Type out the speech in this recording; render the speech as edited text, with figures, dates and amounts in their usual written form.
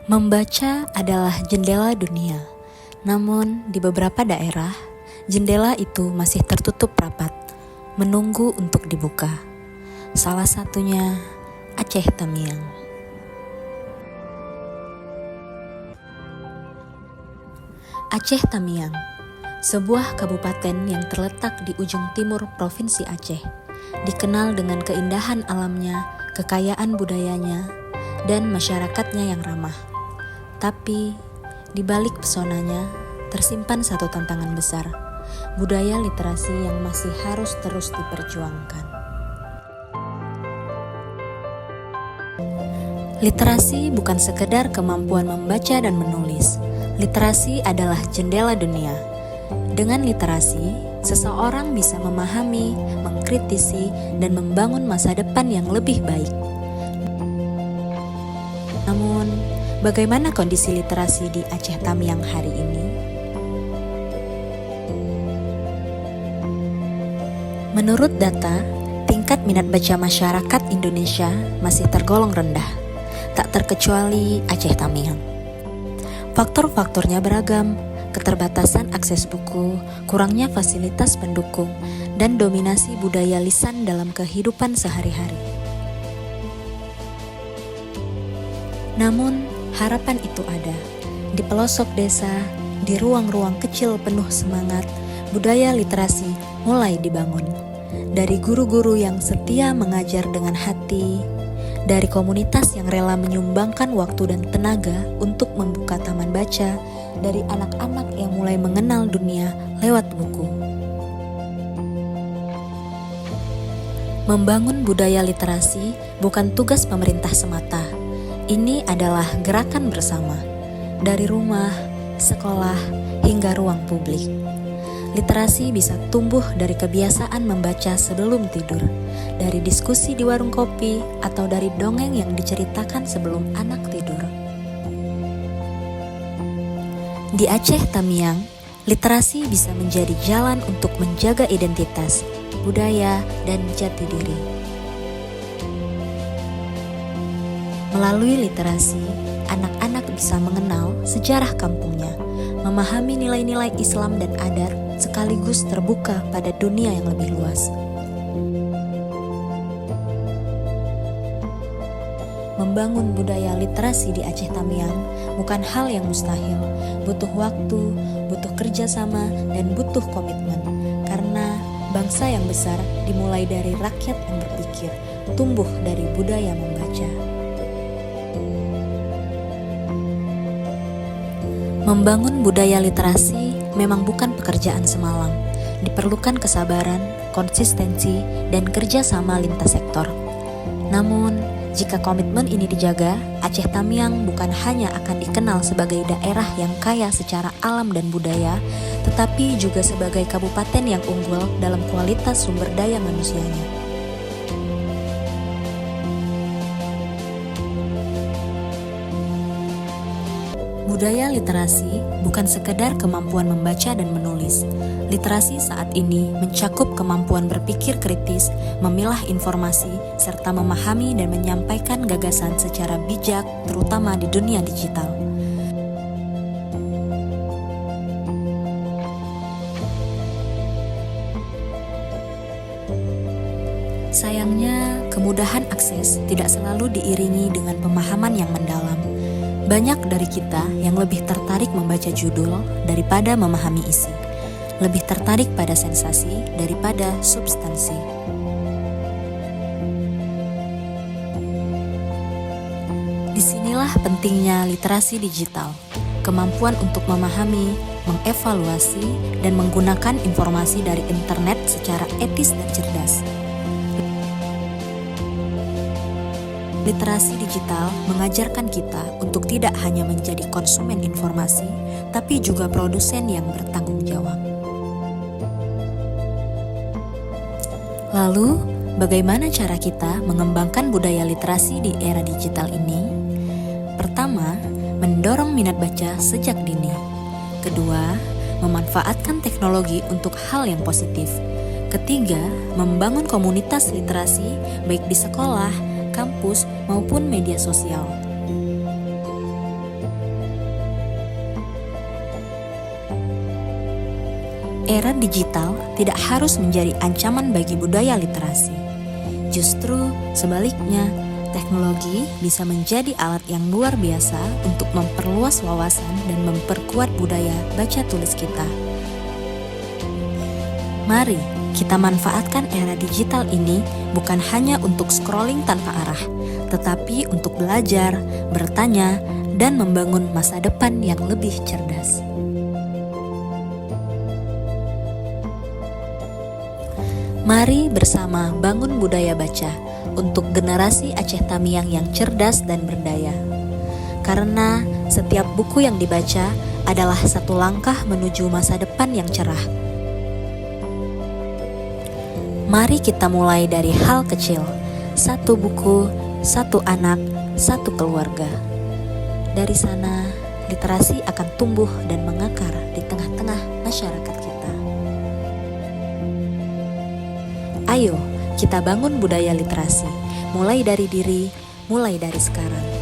Membaca adalah jendela dunia, namun di beberapa daerah, jendela itu masih tertutup rapat, menunggu untuk dibuka. Salah satunya Aceh Tamiang. Aceh Tamiang, sebuah kabupaten yang terletak di ujung timur Provinsi Aceh, dikenal dengan keindahan alamnya, kekayaan budayanya, dan masyarakatnya yang ramah. Tapi, di balik pesonanya, tersimpan satu tantangan besar, budaya literasi yang masih harus terus diperjuangkan. Literasi bukan sekedar kemampuan membaca dan menulis. Literasi adalah jendela dunia. Dengan literasi, seseorang bisa memahami, mengkritisi, dan membangun masa depan yang lebih baik. Namun, bagaimana kondisi literasi di Aceh Tamiang hari ini? Menurut data, tingkat minat baca masyarakat Indonesia masih tergolong rendah, tak terkecuali Aceh Tamiang. Faktor-faktornya beragam, keterbatasan akses buku, kurangnya fasilitas pendukung, dan dominasi budaya lisan dalam kehidupan sehari-hari. Namun, harapan itu ada. Di pelosok desa, di ruang-ruang kecil penuh semangat, budaya literasi mulai dibangun. Dari guru-guru yang setia mengajar dengan hati, dari komunitas yang rela menyumbangkan waktu dan tenaga untuk membuka taman baca, dari anak-anak yang mulai mengenal dunia lewat buku. Membangun budaya literasi bukan tugas pemerintah semata. Ini adalah gerakan bersama, dari rumah, sekolah, hingga ruang publik. Literasi bisa tumbuh dari kebiasaan membaca sebelum tidur, dari diskusi di warung kopi, atau dari dongeng yang diceritakan sebelum anak tidur. Di Aceh Tamiang, literasi bisa menjadi jalan untuk menjaga identitas, budaya, dan jati diri. Melalui literasi, anak-anak bisa mengenal sejarah kampungnya, memahami nilai-nilai Islam dan adat, sekaligus terbuka pada dunia yang lebih luas. Membangun budaya literasi di Aceh Tamiang bukan hal yang mustahil, butuh waktu, butuh kerjasama, dan butuh komitmen. Karena bangsa yang besar dimulai dari rakyat yang berpikir, tumbuh dari budaya membaca. Membangun budaya literasi memang bukan pekerjaan semalam. Diperlukan kesabaran, konsistensi, dan kerjasama lintas sektor. Namun, jika komitmen ini dijaga, Aceh Tamiang bukan hanya akan dikenal sebagai daerah yang kaya secara alam dan budaya, tetapi juga sebagai kabupaten yang unggul dalam kualitas sumber daya manusianya. Budaya literasi bukan sekedar kemampuan membaca dan menulis. Literasi saat ini mencakup kemampuan berpikir kritis, memilah informasi, serta memahami dan menyampaikan gagasan secara bijak, terutama di dunia digital. Sayangnya, kemudahan akses tidak selalu diiringi dengan pemahaman yang mendalam. Banyak dari kita yang lebih tertarik membaca judul daripada memahami isi, lebih tertarik pada sensasi daripada substansi. Disinilah pentingnya literasi digital, kemampuan untuk memahami, mengevaluasi, dan menggunakan informasi dari internet secara etis dan cerdas. Literasi digital mengajarkan kita untuk tidak hanya menjadi konsumen informasi, tapi juga produsen yang bertanggung jawab. Lalu, bagaimana cara kita mengembangkan budaya literasi di era digital ini? Pertama, mendorong minat baca sejak dini. Kedua, memanfaatkan teknologi untuk hal yang positif. Ketiga, membangun komunitas literasi baik di sekolah, kampus, maupun media sosial. Era digital tidak harus menjadi ancaman bagi budaya literasi. Justru sebaliknya, teknologi bisa menjadi alat yang luar biasa untuk memperluas wawasan dan memperkuat budaya baca tulis kita. Mari kita manfaatkan era digital ini bukan hanya untuk scrolling tanpa arah, tetapi untuk belajar, bertanya, dan membangun masa depan yang lebih cerdas. Mari bersama bangun budaya baca untuk generasi Aceh Tamiang yang cerdas dan berdaya. Karena setiap buku yang dibaca adalah satu langkah menuju masa depan yang cerah. Mari kita mulai dari hal kecil, satu buku, satu anak, satu keluarga. Dari sana, literasi akan tumbuh dan mengakar di tengah-tengah masyarakat kita. Ayo, kita bangun budaya literasi, mulai dari diri, mulai dari sekarang.